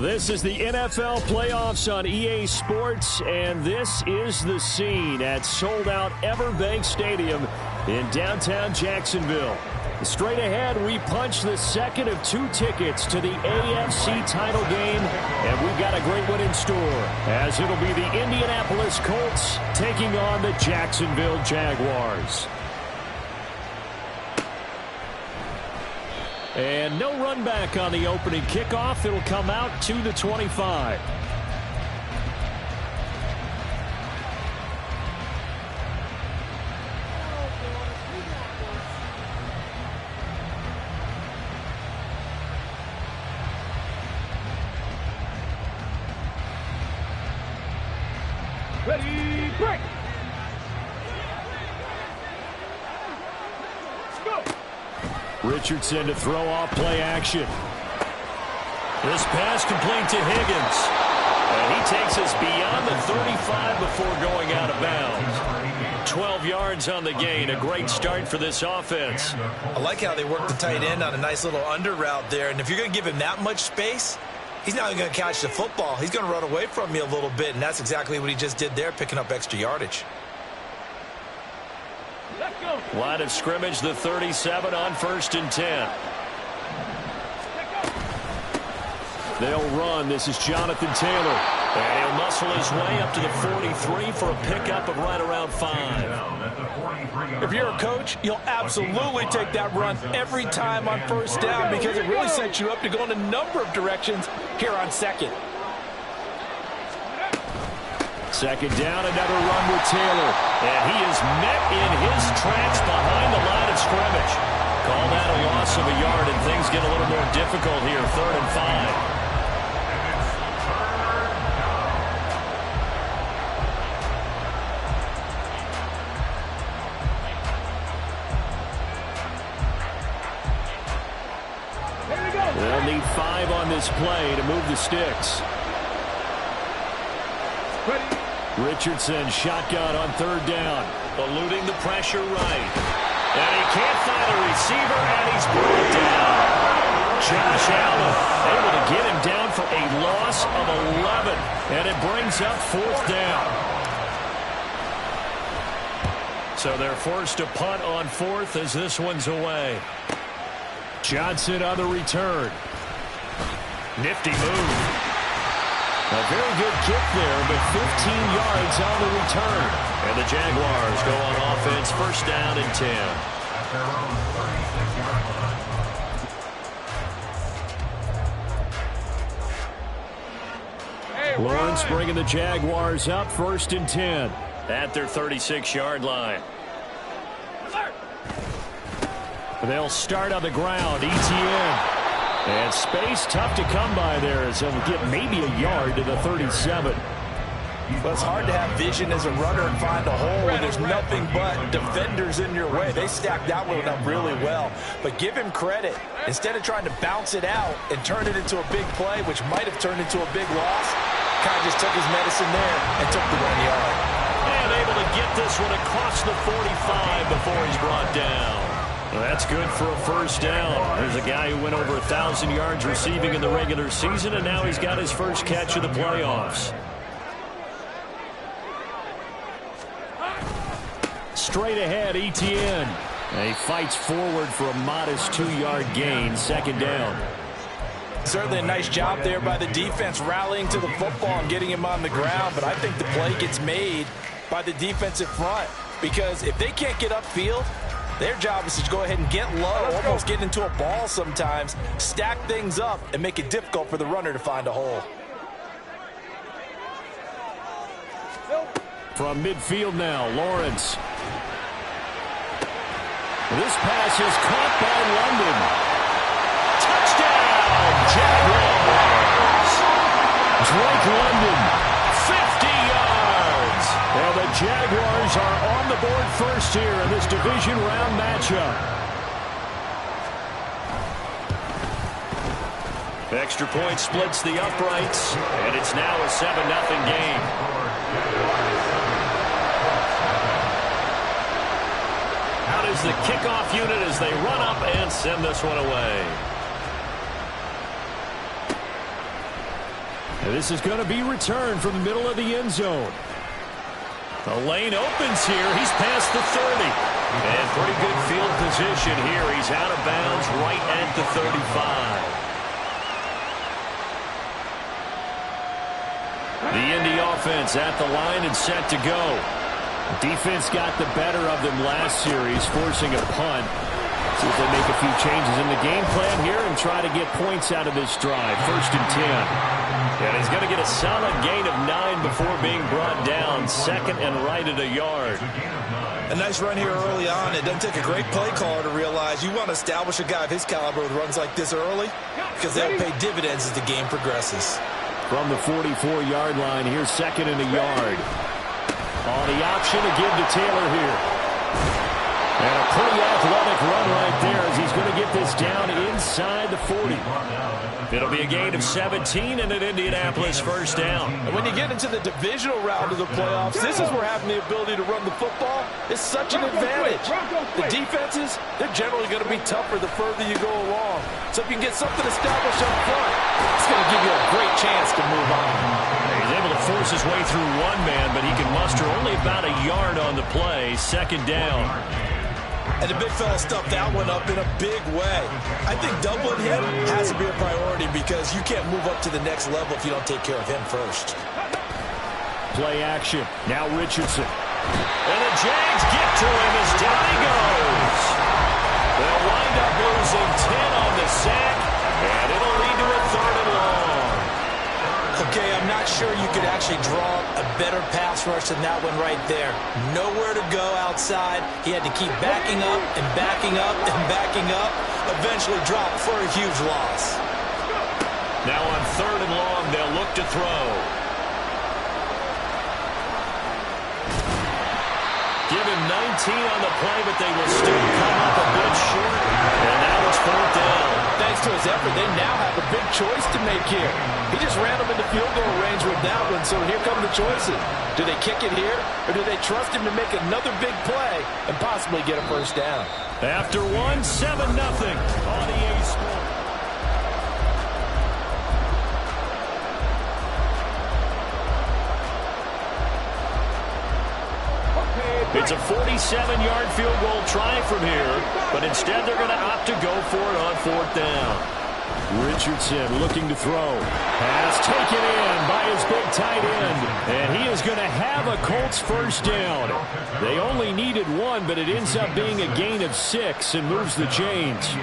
This is the NFL playoffs on EA Sports, and this is the scene at sold-out Everbank Stadium in downtown Jacksonville. Straight ahead, we punch the second of 2 tickets to the AFC title game, and we've got a great one in store, as it'll be the Indianapolis Colts taking on the Jacksonville Jaguars. And no run back on the opening kickoff. It'll come out to the 25. Ready, break! Richardson to throw off play action. This pass complete to Higgins. And he takes us beyond the 35 before going out of bounds. 12 yards on the gain. A great start for this offense. I like how they work the tight end on a nice little under route there. And if you're going to give him that much space, he's not going to catch the football. He's going to run away from me a little bit. And that's exactly what he just did there, picking up extra yardage. Line of scrimmage, the 37 on 1st and 10. They'll run. This is Jonathan Taylor. And he'll muscle his way up to the 43 for a pickup of right around 5. If you're a coach, you'll absolutely take that run every time on 1st down because it really sets you up to go in a number of directions here on 2nd. 2nd down, another run with Taylor. And he is met in his tracks behind the line of scrimmage. Call that a loss of a yard, and things get a little more difficult here. 3rd and 5. They'll need 5 on this play to move the sticks. Richardson shotgun on 3rd down. Eluding the pressure right. And he can't find a receiver, and he's brought down. Josh Allen able to get him down for a loss of 11. And it brings up 4th down. So they're forced to punt on 4th as this one's away. Johnson on the return. Nifty move. A very good kick there, but 15 yards on the return. And the Jaguars go on offense, 1st down and 10. Lawrence bringing the Jaguars up, 1st and 10 at their 36-yard line. They'll start on the ground. ETN. And space tough to come by there as he'll get maybe a yard to the 37. Well, it's hard to have vision as a runner and find a hole when there's nothing but defenders in your way. They stacked that one up really well. But give him credit. Instead of trying to bounce it out and turn it into a big play, which might have turned into a big loss, kind of just took his medicine there and took the 1 yard. And able to get this one across the 45 before he's brought down. Well, that's good for a 1st down. There's a guy who went over 1,000 yards receiving in the regular season, and now he's got his first catch of the playoffs. Straight ahead, ETN. He fights forward for a modest 2-yard gain, 2nd down. Certainly a nice job there by the defense rallying to the football and getting him on the ground, but I think the play gets made by the defensive front because if they can't get upfield, their job is to go ahead and get low, almost get into a ball sometimes, stack things up, and make it difficult for the runner to find a hole. From midfield now, Lawrence. This pass is caught by London. Touchdown, Jaguars! Drake London, 50 yards. And the Jaguars are on the board first here in this division round matchup. Extra point splits the uprights, and it's now a 7-0 game. Out is the kickoff unit as they run up and send this one away. And this is going to be returned from the middle of the end zone. The lane opens here. He's past the 30. And pretty good field position here. He's out of bounds right at the 35. The Indy offense at the line and set to go. Defense got the better of them last series, forcing a punt. See if they make a few changes in the game plan here and try to get points out of this drive. 1st and 10. And he's going to get a solid gain of 9 before being brought down. 2nd and right at a yard. A nice run here early on. It doesn't take a great play caller to realize you want to establish a guy of his caliber with runs like this early because they'll pay dividends as the game progresses. From the 44-yard line, here's 2nd and a yard. On the option to give to Taylor here. And a pretty athletic run right there as he's going to get this down inside the 40. It'll be a gain of 17 and an Indianapolis 1st down. And when you get into the divisional round of the playoffs, this is where having the ability to run the football is such an advantage. The defenses, they're generally going to be tougher the further you go along. So if you can get something established up front, it's going to give you a great chance to move on. He's able to force his way through one man, but he can muster only about a yard on the play. 2nd down. And the big fella stuffed that one up in a big way. I think doubling him has to be a priority because you can't move up to the next level if you don't take care of him first. Play action. Now Richardson. And the Jags get to him as down he goes. They'll wind up losing 10 on the sack, and it'll lead to a 3rd and long. Okay, I'm not sure you could actually draw a better pass rush than that one right there. Nowhere to go outside. He had to keep backing up and backing up and backing up. Eventually dropped for a huge loss. Now on 3rd and long, they'll look to throw. Give him 19 on the play, but they will still come up a bit short. And now it's 4th down. Thanks to his effort, they now have a big choice to make here. He just ran them into field goal range with that one, so here come the choices. Do they kick it here, or do they trust him to make another big play and possibly get a 1st down? After one, 7-0 on EA Sports. It's a 47-yard field goal try from here, but instead they're going to opt to go for it on 4th down. Richardson looking to throw. Pass taken in by his big tight end, and he is going to have a Colts 1st down. They only needed 1, but it ends up being a gain of 6 and moves the chains.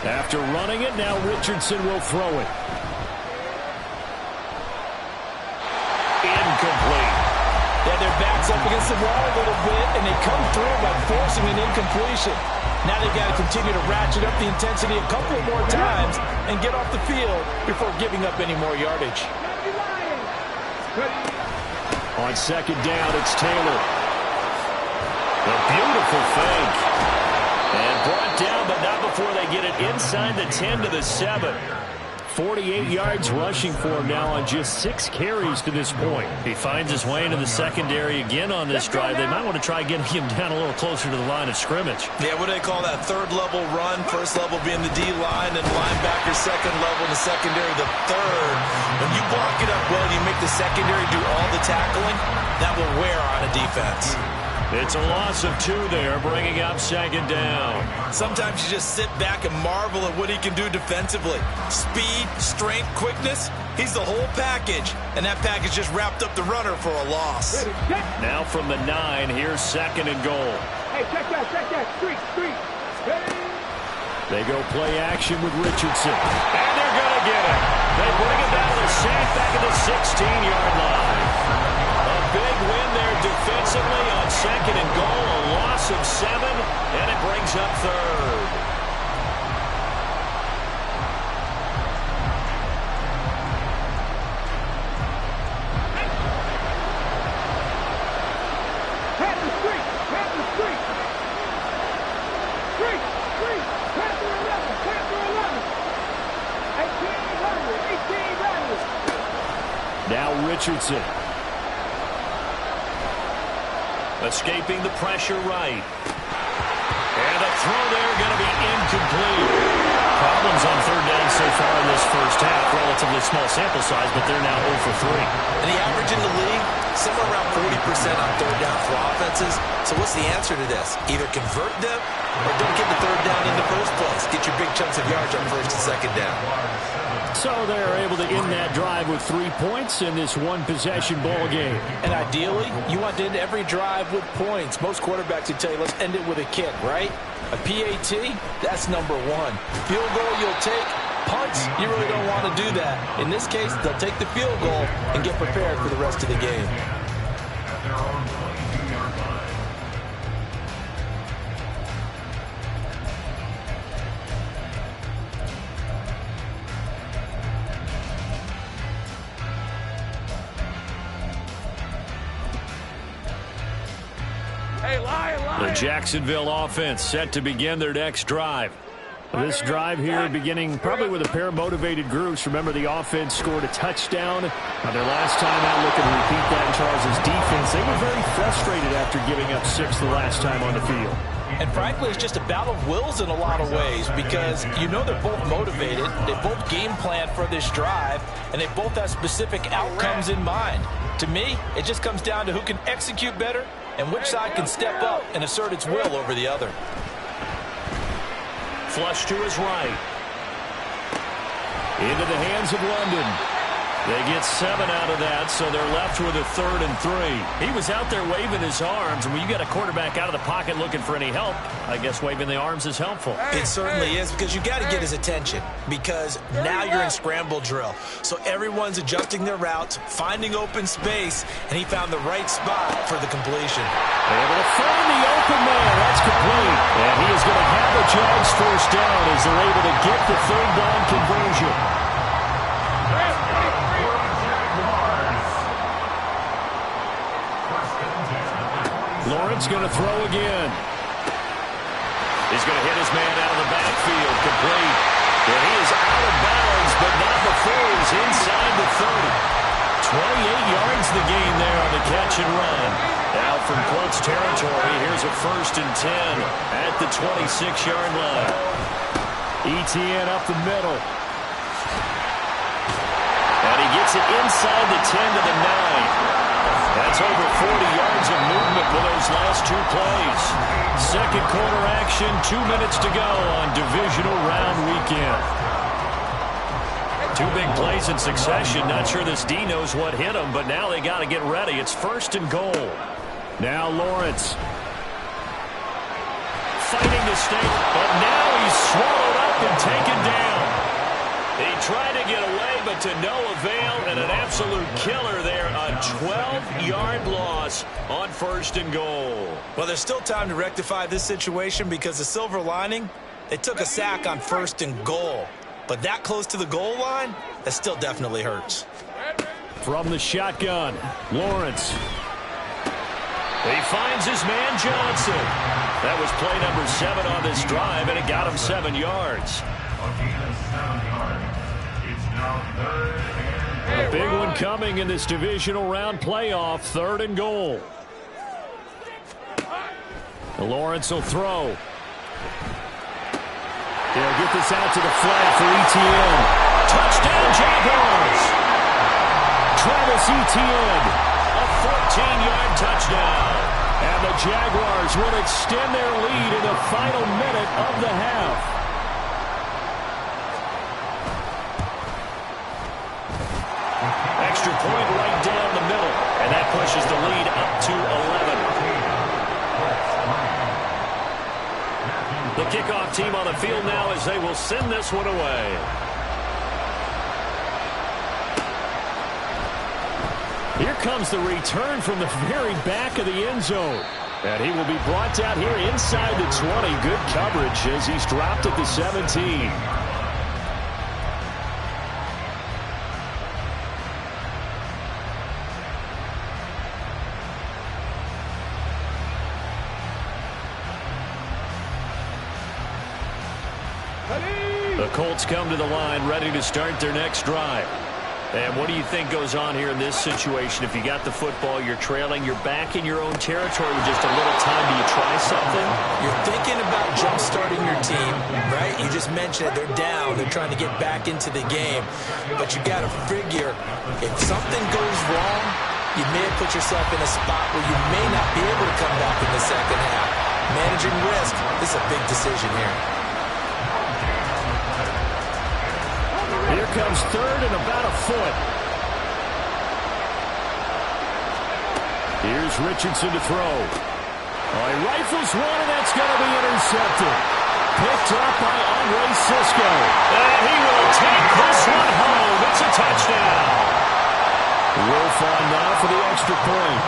After running it, now Richardson will throw it. Incomplete. Yeah, their back's up against the wall a little bit, and they come through by forcing an incompletion. Now they've got to continue to ratchet up the intensity a couple more times and get off the field before giving up any more yardage. On 2nd down, it's Taylor. A beautiful fake. And brought down, but not before they get it inside the 10 to the 7. 48 yards rushing for him now on just 6 carries to this point. He finds his way into the secondary again on this drive. They might want to try getting him down a little closer to the line of scrimmage. Yeah, what do they call that? 3rd level run. 1st level being the D line, and linebacker 2nd level, the secondary the 3rd. When you block it up well, you make the secondary do all the tackling. That will wear on a defense. It's a loss of 2 there, bringing up 2nd down. Sometimes you just sit back and marvel at what he can do defensively. Speed, strength, quickness, he's the whole package. And that package just wrapped up the runner for a loss. Now from the 9, here's 2nd and goal. Hey, check that, street. They go play action with Richardson. And they're going to get it. They bring it down to the sack back at the 16-yard line. A big win there defensively on 2nd and goal. A loss of 7, and it brings up 3rd. Now Richardson. Escaping the pressure right. And a throw there going to be incomplete. Problems on third down so far in this first half. Relatively small sample size, but they're now 0 for 3. And the average in the league, somewhere around 40% on third down for offenses. So what's the answer to this? Either convert them or don't get the third down in the first place. Get your big chunks of yards on first and second down. So they're able to end that drive with 3 points in this one-possession ball game. And ideally, you want to end every drive with points. Most quarterbacks would tell you, let's end it with a kick, right? A PAT, that's number one. Field goal you'll take. Punts, you really don't want to do that. In this case, they'll take the field goal and get prepared for the rest of the game. The Jacksonville offense set to begin their next drive. This drive here beginning probably with a pair of motivated groups. Remember, the offense scored a touchdown on their last time out. Looking to repeat that in Charles' defense. They were very frustrated after giving up 6 the last time on the field. And frankly, it's just a battle of wills in a lot of ways because you know they're both motivated. They both game plan for this drive, and they both have specific outcomes in mind. To me, it just comes down to who can execute better and which side can step up and assert its will over the other. Flush to his right. Into the hands of London. They get 7 out of that, so they're left with a 3rd and 3. He was out there waving his arms, and when you got a quarterback out of the pocket looking for any help, I guess waving the arms is helpful. It certainly is, because you got to get his attention, because now you're in scramble drill. So everyone's adjusting their routes, finding open space, and he found the right spot for the completion. Able to find the open man. That's complete. And he is going to have the Jags first down as they're able to get the third down conversion. Lawrence going to throw again. He's going to hit his man out of the backfield. Complete. And he is out of bounds, but not before he's inside the 30. 28 yards the gain there on the catch and run. Now from Colts territory, here's a 1st and 10 at the 26-yard line. Etienne up the middle. And he gets it inside the 10 to the 9. That's over 40 yards of movement for those last 2 plays. Second quarter action, 2 minutes to go on divisional round weekend. 2 big plays in succession. Not sure this D knows what hit him, but now they got to get ready. It's 1st and goal. Now Lawrence. Fighting to stay, but now he's swallowed up and taken down. He tried to get away, but to no avail, and an absolute killer there. A 12-yard loss on 1st and goal. Well, there's still time to rectify this situation because the silver lining, they took a sack on 1st and goal. But that close to the goal line, that still definitely hurts. From the shotgun, Lawrence. He finds his man Johnson. That was play number 7 on this drive, and it got him 7 yards. A big one coming in this divisional round playoff, 3rd and goal. Lawrence will throw. They'll get this out to the flat for Etienne. Touchdown, Jaguars! Travis Etienne, a 14-yard touchdown. And the Jaguars will extend their lead in the final minute of the half. Extra point right down the middle, and that pushes the lead up to 11. The kickoff team on the field now as they will send this one away. Here comes the return from the very back of the end zone. And he will be brought down here inside the 20. Good coverage as he's dropped at the 17. The Colts come to the line ready to start their next drive. And what do you think goes on here in this situation? If you got the football, you're trailing, you're back in your own territory with just a little time. Do you try something? You're thinking about jump-starting your team, right? You just mentioned it. They're down. They're trying to get back into the game. But you got to figure, if something goes wrong, you may have put yourself in a spot where you may not be able to come back in the second half. Managing risk, this is a big decision here. Here comes third and about a foot. Here's Richardson to throw. Oh, he rifles one, and that's going to be intercepted. Picked up by Andre Cisco. And he will take this one home. It's a touchdown. Wolf on now for the extra point.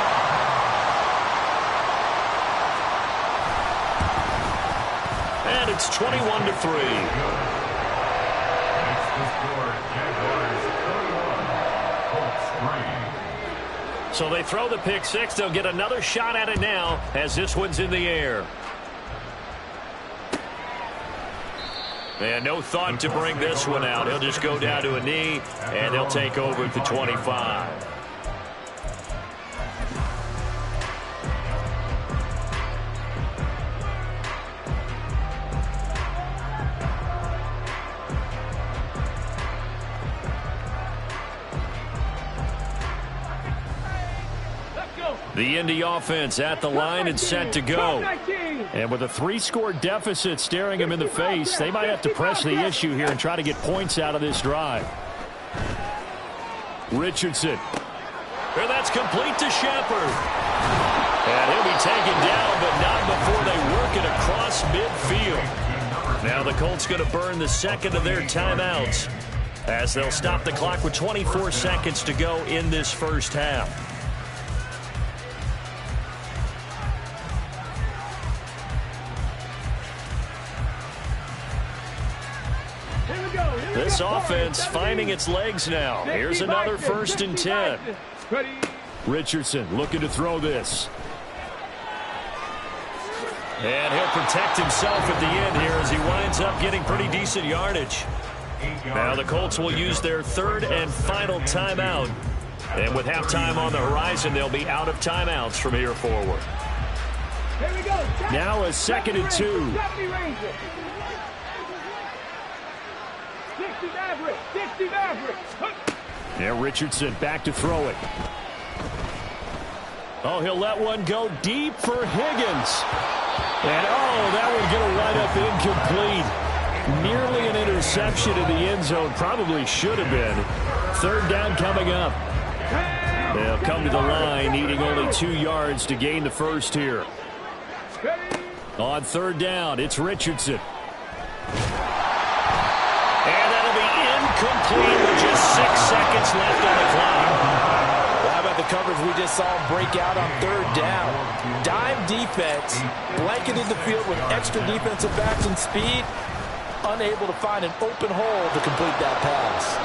And it's 21-3. So they throw the pick six. They'll get another shot at it now as this one's in the air. And no thought to bring this one out. He'll just go down to a knee, and they'll take over at the 25. The Indy offense at the line and set to go. And with a 3-score deficit staring them in the face, they might have to press the issue here and try to get points out of this drive. Richardson. And that's complete to Shepard. And he'll be taken down, but not before they work it across midfield. Now the Colts going to burn the second of their timeouts as they'll stop the clock with 24 seconds to go in this first half. This offense finding its legs now. Here's another 1st and 10. Richardson looking to throw this. And he'll protect himself at the end here as he winds up getting pretty decent yardage. Now the Colts will use their 3rd and final timeout. And with halftime on the horizon, they'll be out of timeouts from here forward. Now a 2nd and 2. Now Richardson back to throw it. Oh, he'll let one go deep for Higgins. And, oh, that one going to wind up incomplete. Nearly an interception in the end zone. Probably should have been. 3rd down coming up. They'll come to the line, needing only 2 yards to gain the first here. On 3rd down, it's Richardson. Complete with just 6 seconds left on the clock. Well, how about the coverage we just saw break out on 3rd down? Dime defense, blanketed the field with extra defensive backs and speed, unable to find an open hole to complete that pass.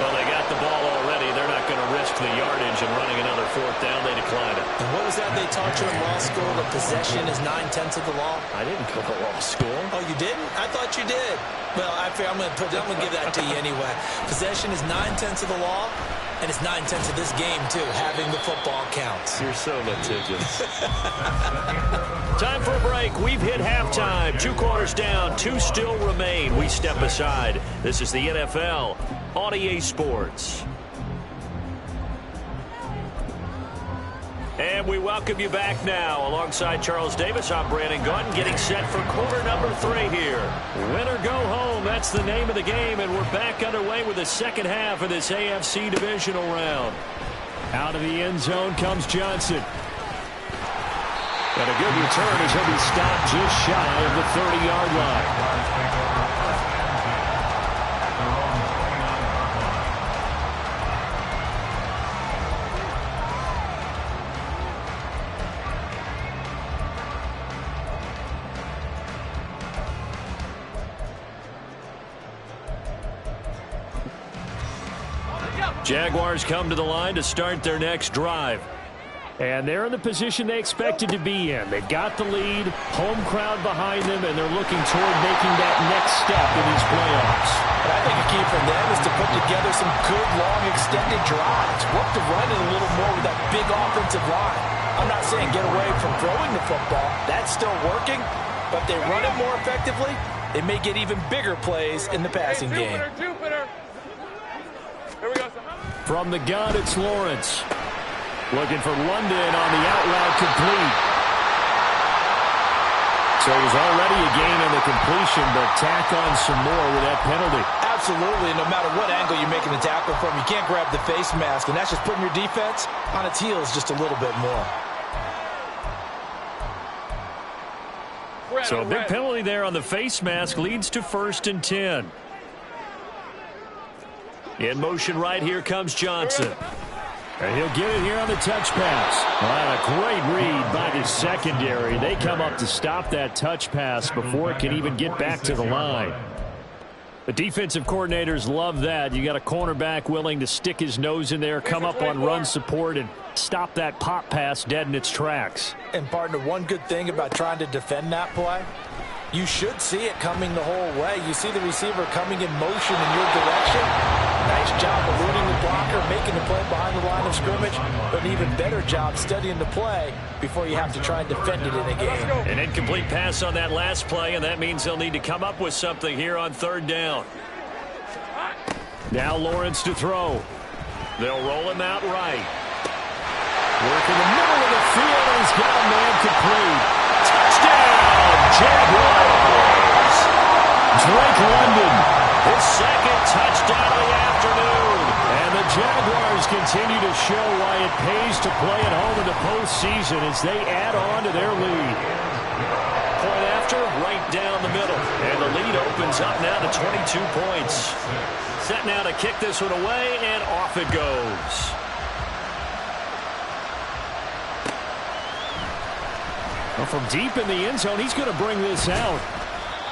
Well, they got the ball already. They're not going to risk the yardage and running another 4th down. They decline it. And what was that they taught you in law school? That possession is 9/10 of the law? I didn't go to law school. Oh, you didn't? I thought you did. Well, I'm going to give that to you anyway. Possession is 9/10 of the law, and it's 9/10 of this game, too. Having the football counts. You're so litigious. Time for a break. We've hit halftime. 2 quarters down. 2 still remain. We step aside. This is the NFL on EA Sports. And we welcome you back now. Alongside Charles Davis, I'm Brandon Gaudin, getting set for quarter number 3 here. Win or go home, that's the name of the game, and we're back underway with the second half of this AFC divisional round. Out of the end zone comes Johnson. And a good return as he'll be stopped just shy of the 30-yard line. Jaguars come to the line to start their next drive. And they're in the position they expected to be in. They've got the lead, home crowd behind them, and they're looking toward making that next step in these playoffs. And I think a key for them is to put together some good, long, extended drives. Work the run in a little more with that big offensive line. I'm not saying get away from throwing the football. That's still working. But if they run it more effectively, they may get even bigger plays in the passing game. Jupiter. Here we go. From the gun, it's Lawrence. Looking for London on the out route complete. So it was already a gain on the completion, but tack on some more with that penalty. Absolutely. No matter what angle you're making the tackle from, you can't grab the face mask, and that's just putting your defense on its heels just a little bit more. So a big penalty there on the face mask leads to 1st and 10. In motion right, here comes Johnson. And he'll get it here on the touch pass. And a great read by the secondary. They come up to stop that touch pass before it can even get back to the line. The defensive coordinators love that. You got a cornerback willing to stick his nose in there, come up on run support, and stop that pop pass dead in its tracks. And partner, one good thing about trying to defend that play, you should see it coming the whole way. You see the receiver coming in motion in your direction. Nice job eluding the blocker, making the play behind the line of scrimmage, but an even better job studying the play before you have to try and defend it in a game. An incomplete pass on that last play, and that means they'll need to come up with something here on 3rd down. Now Lawrence to throw. They'll roll him out right. Work in the middle of the field, and he's got a man complete. Touchdown, Jaguars! Drake London, his 2nd touchdown of the afternoon. And the Jaguars continue to show why it pays to play at home in the postseason as they add on to their lead. Point after, right down the middle. And the lead opens up now to 22 points. Set now to kick this one away, and off it goes. Well, from deep in the end zone, he's going to bring this out.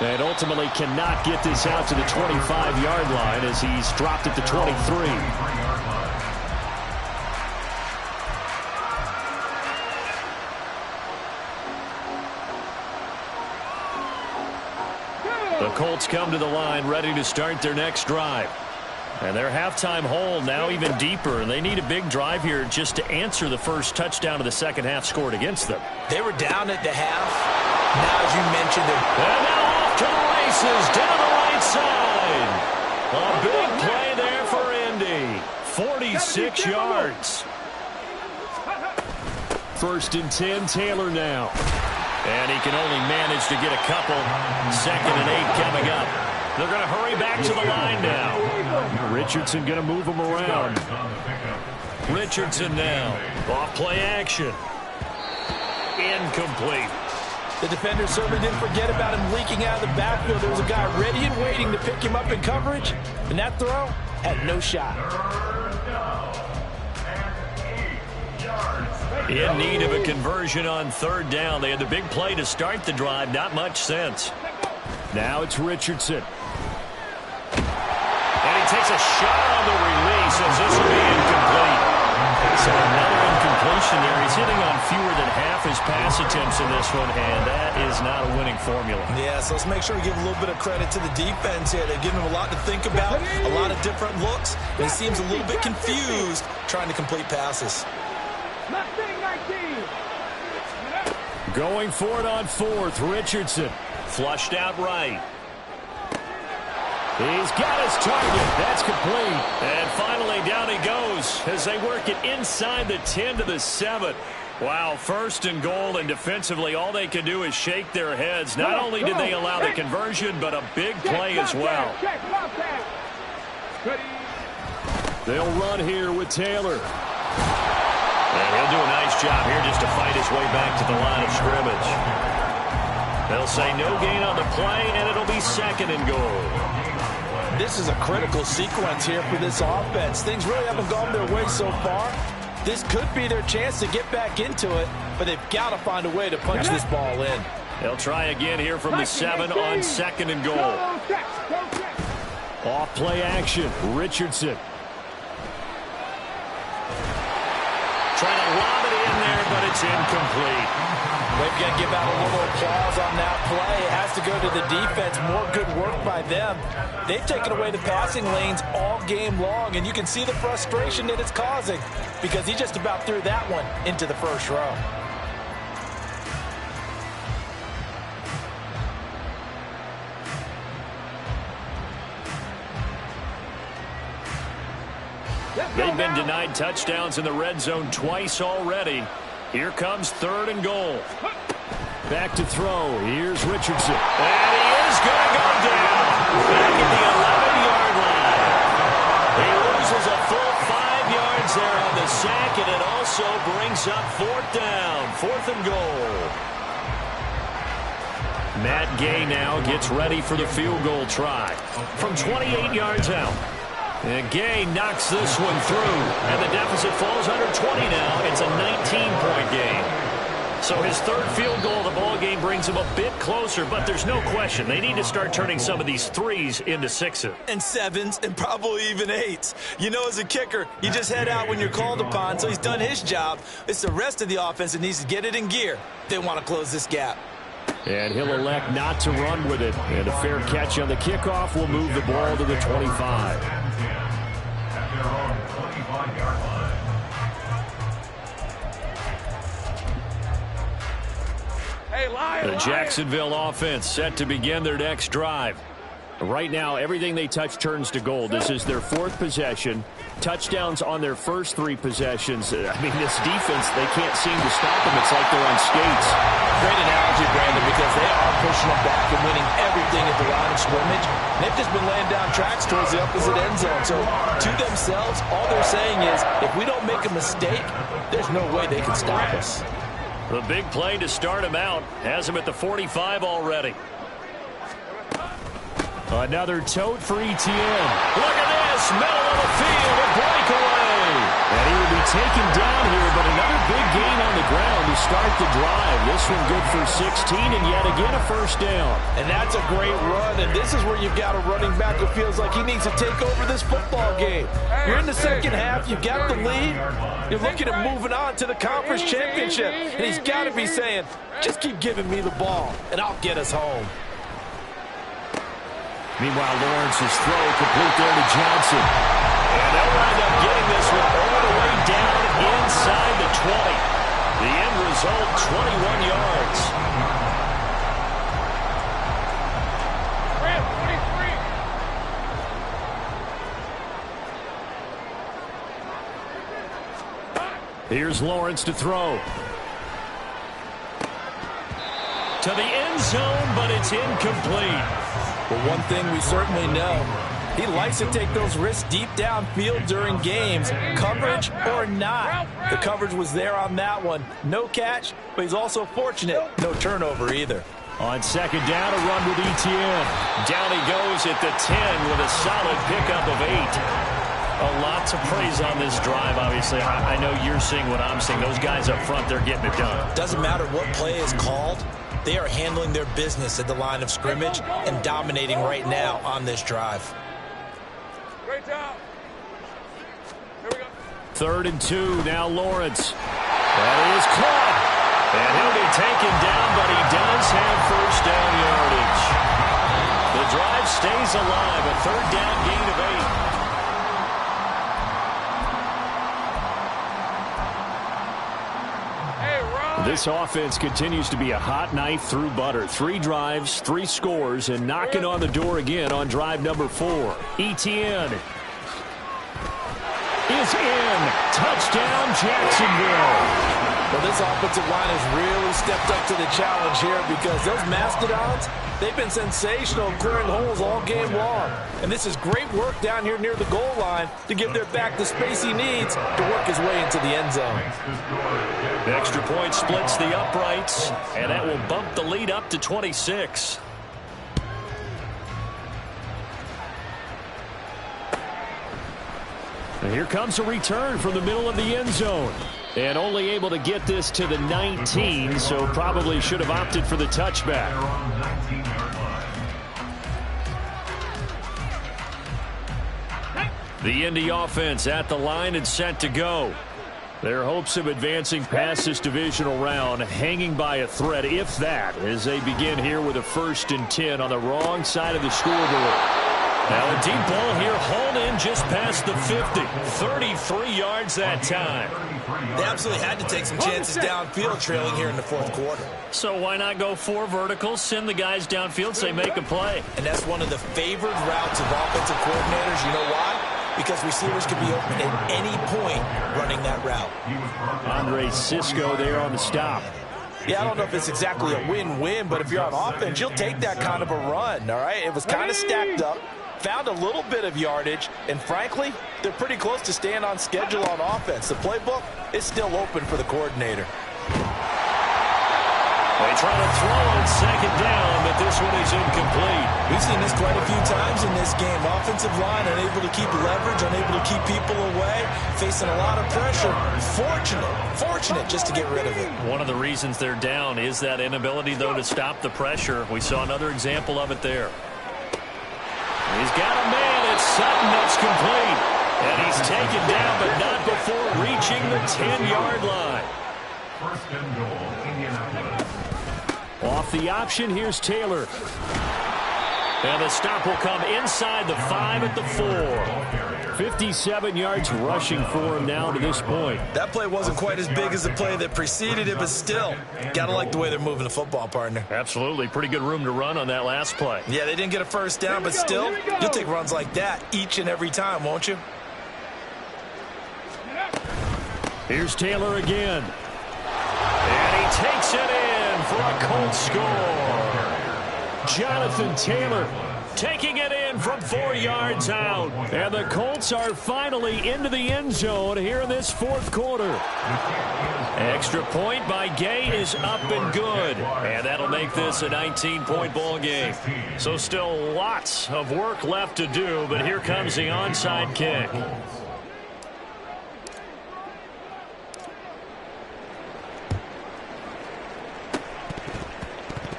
And ultimately cannot get this out to the 25-yard line as he's dropped it to 23. The Colts come to the line ready to start their next drive. And their halftime hole now even deeper. And they need a big drive here just to answer the first touchdown of the second half scored against them. They were down at the half. Now, as you mentioned, and now off to the races down the right side. A big play there for Indy. 46 yards. 1st and 10, Taylor now. And he can only manage to get a couple. 2nd and 8 coming up. They're going to hurry back to the line now. Richardson going to move him around. Richardson now. Off play action. Incomplete. the defender certainly didn't forget about him leaking out of the backfield. There was a guy ready and waiting to pick him up in coverage, and that throw had no shot. In need of a conversion on third down. They had the big play to start the drive. Not much sense. Now it's Richardson. And he takes a shot on the release as this will be incomplete. So another incompletion there. He's hitting on fewer than half his pass attempts in this one, and that is not a winning formula. Yeah, so let's make sure we give a little bit of credit to the defense here. They've given him a lot to think about, a lot of different looks, and he seems a little bit confused trying to complete passes. Going for it on fourth, Richardson. Flushed out right. He's got his target. That's complete. And finally down he goes as they work it inside the 10 to the 7. Wow, first and goal, and defensively all they can do is shake their heads. Not only did they allow the conversion, but a big play as well. They'll run here with Taylor. And he'll do a nice job here just to fight his way back to the line of scrimmage. They'll say no gain on the play, and it'll be second and goal. This is a critical sequence here for this offense. Things really haven't gone their way so far. This could be their chance to get back into it, but they've got to find a way to punch this ball in. They'll try again here from the 7 on second and goal. Off play action, Richardson. Trying to lob it in there but it's incomplete. They've got to give out a little applause on that play. It has to go to the defense. More good work by them. They've taken away the passing lanes all game long, and you can see the frustration that it's causing because he just about threw that one into the first row. They've been denied touchdowns in the red zone twice already. Here comes 3rd and goal. Back to throw. Here's Richardson. And he is going to go down. Back at the 11-yard line. He loses a full 5 yards there on the sack, and it also brings up 4th down. 4th and goal. Matt Gay now gets ready for the field goal try from 28 yards out. And Gay knocks this one through, and the deficit falls under 20 now. It's a 19-point game. So his 3rd field goal of the ball game brings him a bit closer, but there's no question they need to start turning some of these 3s into 6s. And 7s, and probably even 8s. You know, as a kicker, you just head out when you're called upon, so he's done his job. It's the rest of the offense that needs to get it in gear. They want to close this gap. And he'll elect not to run with it. And a fair catch on the kickoff will move the ball to the 25. The Jacksonville offense set to begin their next drive. Right now, everything they touch turns to gold. This is their 4th possession. Touchdowns on their first 3 possessions. I mean, this defense, they can't seem to stop them. It's like they're on skates. Great analogy, Brandon, because they are pushing them back and winning everything at the line of scrimmage. They've just been laying down tracks towards the opposite end zone. So, to themselves, all they're saying is, if we don't make a mistake, there's no way they can stop us. The big play to start him out has him at the 45 already. Another tote for ETN. Look at this, middle of the field, a breakaway. And he will be taken down here, but another big gain on the ground to start the drive. This one good for 16, and yet again a first down. And that's a great run, and this is where you've got a running back who feels like he needs to take over this football game. You're in the second half, you got the lead, you're looking at moving on to the conference championship, and he's got to be saying, just keep giving me the ball, and I'll get us home. Meanwhile, Lawrence's throw complete there to Johnson. And they'll wind up getting this one all the way down inside the 20. The end result, 21 yards. Here's Lawrence to throw. To the end zone, but it's incomplete. But one thing we certainly know, he likes to take those risks deep downfield during games, coverage or not. The coverage was there on that one. No catch, but he's also fortunate. No turnover either. On second down, a run with ETN. Down he goes at the 10 with a solid pickup of 8. A lot to praise on this drive, obviously. I know you're seeing what I'm seeing. Those guys up front, they're getting it done. Doesn't matter what play is called. They are handling their business at the line of scrimmage and dominating right now on this drive. Great job. Here we go. 3rd and 2, now Lawrence. That is caught. And he'll be taken down, but he does have first down yardage. The drive stays alive, a 3rd down gain of 8. This offense continues to be a hot knife through butter. 3 drives, 3 scores, and knocking on the door again on drive number 4. ETN is in. Touchdown, Jacksonville. Well, this offensive line has really stepped up to the challenge here because those Mastodons, they've been sensational clearing holes all game long. And this is great work down here near the goal line to give their back the space he needs to work his way into the end zone. The extra point splits the uprights, and that will bump the lead up to 26. And here comes a return from the middle of the end zone. And only able to get this to the 19, so probably should have opted for the touchback. The Indy offense at the line and set to go. Their hopes of advancing past this divisional round hanging by a thread, if that, as they begin here with a 1st and 10 on the wrong side of the scoreboard. Now a deep ball here, hauled in just past the 50. 33 yards that time. They absolutely had to take some chances downfield trailing here in the 4th quarter. So why not go 4 verticals, send the guys downfield, say make a play. And that's one of the favored routes of offensive coordinators. You know why? Because receivers can be open at any point running that route. Andre Cisco there on the stop. Yeah, I don't know if it's exactly a win-win, but if you're on offense, you'll take that kind of a run, all right? It was kind of stacked up, found a little bit of yardage, and frankly, they're pretty close to staying on schedule on offense. The playbook is still open for the coordinator. They try to throw on 2nd down, but this one is incomplete. We've seen this quite a few times in this game. Offensive line unable to keep leverage, unable to keep people away, facing a lot of pressure. Fortunate just to get rid of it. One of the reasons they're down is that inability, though, to stop the pressure. We saw another example of it there. He's got a man. It's Sutton. That's complete. And he's taken down, but not before reaching the 10-yard line. 1st and goal, Indianapolis. Off the option, here's Taylor. And the stop will come inside the 5 at the 4. 57 yards rushing for him now to this point. That play wasn't quite as big as the play that preceded it, but still, gotta like the way they're moving the football, partner. Absolutely. Pretty good room to run on that last play. Yeah, they didn't get a 1st down, but still, you'll take runs like that each and every time, won't you? Here's Taylor again. And he takes it in for a Colts score. Jonathan Taylor taking it in from 4 yards out. And the Colts are finally into the end zone here in this 4th quarter. Extra point by Gay is up and good. And that'll make this a 19-point ball game. So still lots of work left to do, but here comes the onside kick.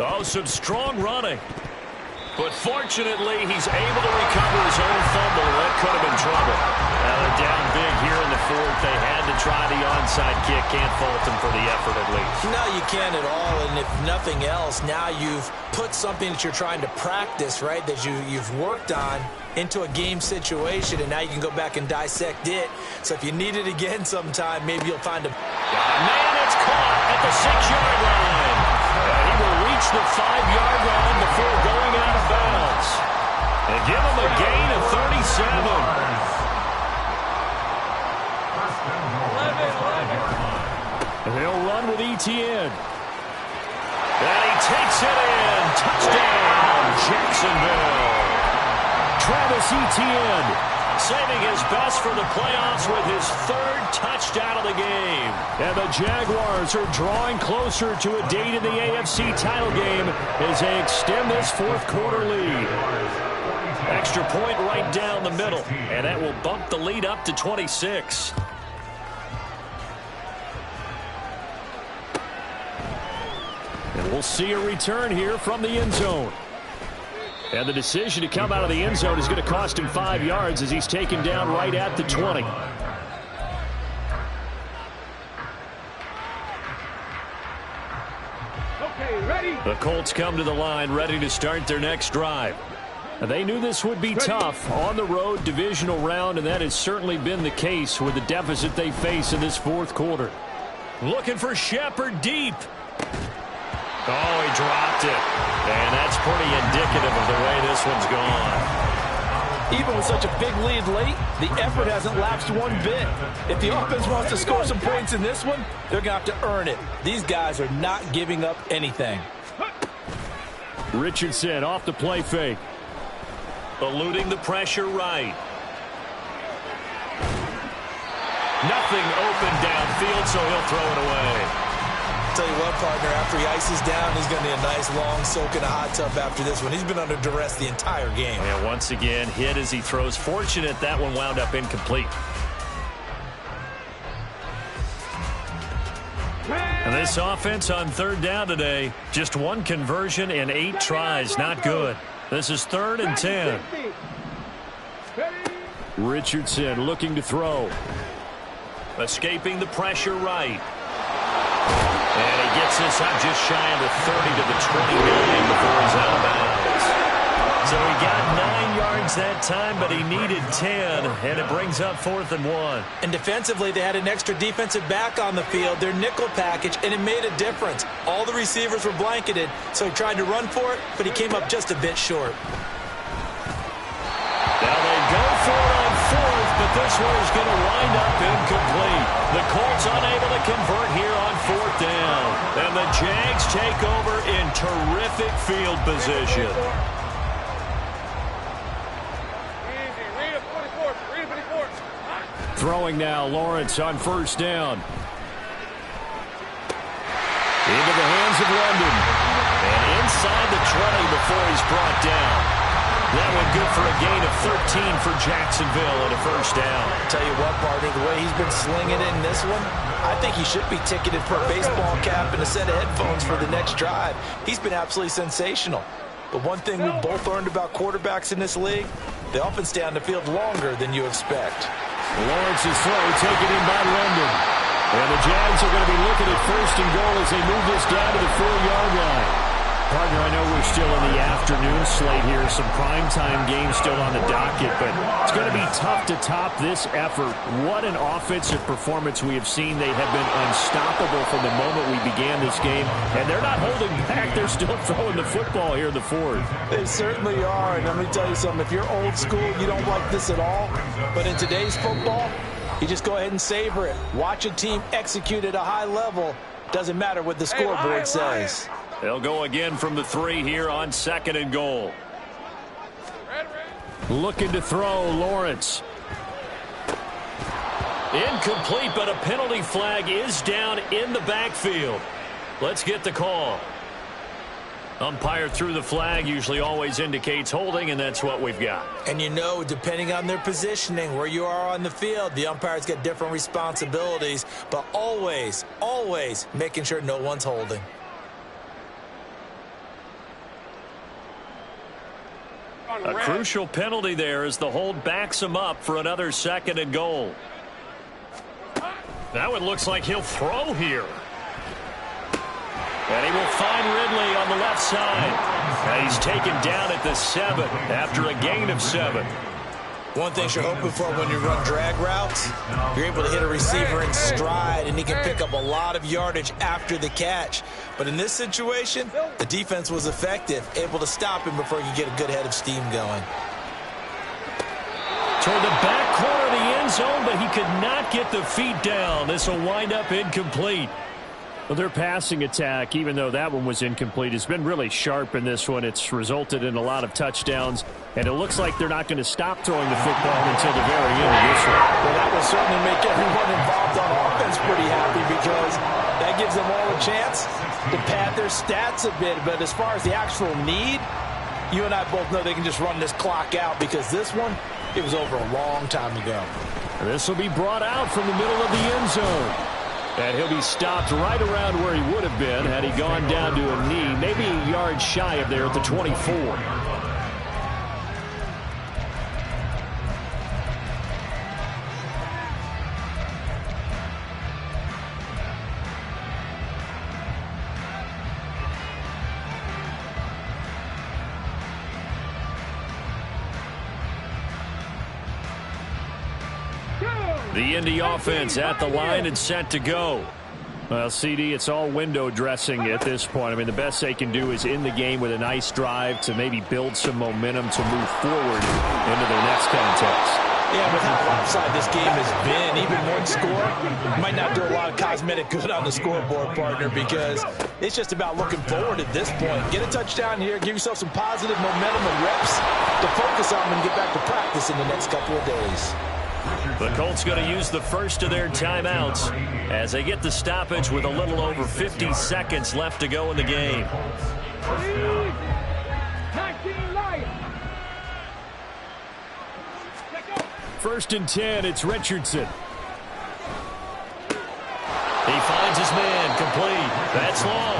Oh, some strong running. But fortunately, he's able to recover his own fumble. That could have been trouble. Now they're down big here in the 4th. They had to try the onside kick. Can't fault them for the effort at least. No, you can't at all. And if nothing else, now you've put something that you're trying to practice, right, that you've worked on into a game situation, and now you can go back and dissect it. So if you need it again sometime, maybe you'll find a... Man, it's caught at the 6-yard line. And he will reach the 5-yard line before going out of bounds. And give him a gain of 37. They'll run with ETN. And he takes it in. Touchdown, Jacksonville. Travis Etienne saving his best for the playoffs with his 3rd touchdown of the game. And the Jaguars are drawing closer to a date in the AFC title game as they extend this 4th quarter lead. Extra point right down the middle, and that will bump the lead up to 26. And we'll see a return here from the end zone. And the decision to come out of the end zone is going to cost him 5 yards as he's taken down right at the 20. Okay, ready? The Colts come to the line ready to start their next drive. They knew this would be tough on the road divisional round, and that has certainly been the case with the deficit they face in this 4th quarter. Looking for Shepard deep. Oh, he dropped it. And that's pretty indicative of the way this one's gone. Even with such a big lead late, the effort hasn't lapsed one bit. If the offense wants to score some points in this one, they're going to have to earn it. These guys are not giving up anything. Richardson off the play fake. Eluding the pressure right. Nothing open downfield, so he'll throw it away. Tell you what, partner, after he ices down, he's going to need a nice long soak in a hot tub after this one. He's been under duress the entire game. And once again, hit as he throws. Fortunate that one wound up incomplete. And this offense on 3rd down today, just 1 conversion and 8 tries. Not good. This is 3rd and 10. Richardson looking to throw. Escaping the pressure right. And he gets this up just shy of the 30 to the 29 before he's out of bounds. So he got 9 yards that time, but he needed 10, and it brings up 4th and 1. And defensively, they had an extra defensive back on the field, their nickel package, and it made a difference. All the receivers were blanketed, so he tried to run for it, but he came up just a bit short. Now they go for it on 4th, but this one is going to wind up incomplete. The Colts unable to convert here on 4th down. And the Jags take over in terrific field position. Throwing now, Lawrence on 1st down. Into the hands of London. And inside the 20 before he's brought down. That one good for a gain of 13 for Jacksonville and a 1st down. Tell you what, partner, the way he's been slinging in this one, I think he should be ticketed for a baseball cap and a set of headphones for the next drive. He's been absolutely sensational. But one thing we've both learned about quarterbacks in this league, they often stay on the field longer than you expect. Lawrence's throw taken in by London. And the Jags are going to be looking at 1st and goal as they move this down to the 4-yard line. Partner, I know we're still in the afternoon slate here. Some primetime games still on the docket, but it's going to be tough to top this effort. What an offensive performance we have seen. They have been unstoppable from the moment we began this game, and they're not holding back. They're still throwing the football here in the 4th. They certainly are, and let me tell you something. If you're old school, you don't like this at all, but in today's football, you just go ahead and savor it. Watch a team execute at a high level. Doesn't matter what the scoreboard says. They'll go again from the 3 here on 2nd and goal. Looking to throw, Lawrence. Incomplete, but a penalty flag is down in the backfield. Let's get the call. Umpire threw the flag, usually always indicates holding, and that's what we've got. And you know, depending on their positioning, where you are on the field, the umpire's got different responsibilities, but always, always making sure no one's holding. A crucial penalty there as the hold backs him up for another 2nd and goal. That one looks like he'll throw here. And he will find Ridley on the left side. And he's taken down at the 7 after a gain of 7. One thing you're hoping for when you run drag routes, you're able to hit a receiver in stride, and he can pick up a lot of yardage after the catch. But in this situation, the defense was effective, able to stop him before he could get a good head of steam going. Toward the back corner of the end zone, but he could not get the feet down. This will wind up incomplete. Well, their passing attack, even though that one was incomplete, has been really sharp in this one. It's resulted in a lot of touchdowns, and it looks like they're not going to stop throwing the football until the very end of this one. Well, that will certainly make everyone involved on offense pretty happy, because that gives them all a chance to pad their stats a bit. But as far as the actual need, you and I both know they can just run this clock out, because this one, it was over a long time ago. This will be brought out from the middle of the end zone. And he'll be stopped right around where he would have been had he gone down to a knee, maybe a yard shy of there at the 24. The Indy offense at the line and set to go. Well, CD, it's all window dressing at this point. I mean, the best they can do is in the game with a nice drive to maybe build some momentum to move forward into their next contest. Yeah, with how lopsided this game has been, even one score might not do a lot of cosmetic good on the scoreboard, partner, because it's just about looking forward at this point. Get a touchdown here, give yourself some positive momentum and reps to focus on and get back to practice in the next couple of days. The Colts going to use the first of their timeouts as they get the stoppage with a little over 50 seconds left to go in the game. First and 10, it's Richardson. He finds his man, complete. That's long.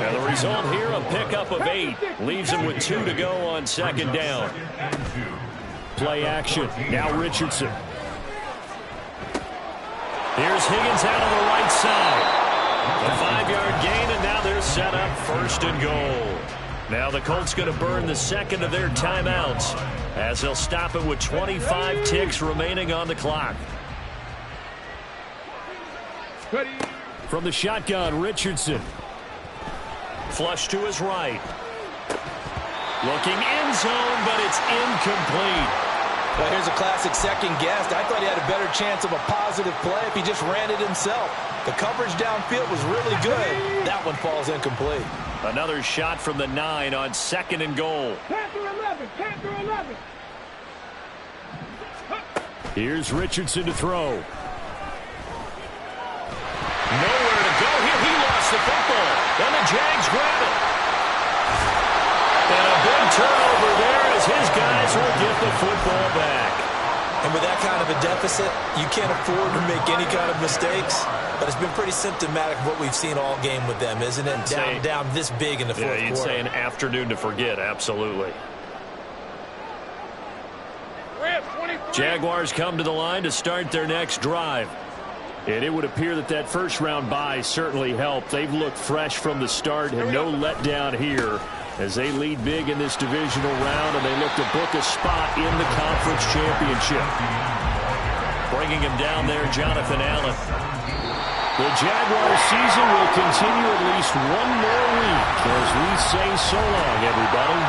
Now the result here, a pickup of 8. Leaves him with 2 to go on 2nd down. Play action. Now Richardson. Here's Higgins out on the right side. A 5-yard gain, and now they're set up 1st and goal. Now the Colts going to burn the second of their timeouts as they'll stop it with 25 ticks remaining on the clock. From the shotgun, Richardson. Flush to his right. Looking end zone, but it's incomplete. Well, here's a classic second guess. I thought he had a better chance of a positive play if he just ran it himself. The coverage downfield was really good. That one falls incomplete. Another shot from the 9 on 2nd and goal. Panther 11, Panther 11. Here's Richardson to throw. Nowhere to go here. He lost the football. And the Jags grab it. And a big turnover there as his guys will get the football back. And with that kind of a deficit, you can't afford to make any kind of mistakes. But it's been pretty symptomatic of what we've seen all game with them, isn't it? Down this big in the fourth quarter. Yeah, you'd say an afternoon to forget, absolutely. Jaguars come to the line to start their next drive. And it would appear that that first-round bye certainly helped. They've looked fresh from the start and no letdown here as they lead big in this divisional round, and they look to book a spot in the conference championship. Bringing him down there, Jonathan Allen. The Jaguars season will continue at least one more week as we say so long, everybody.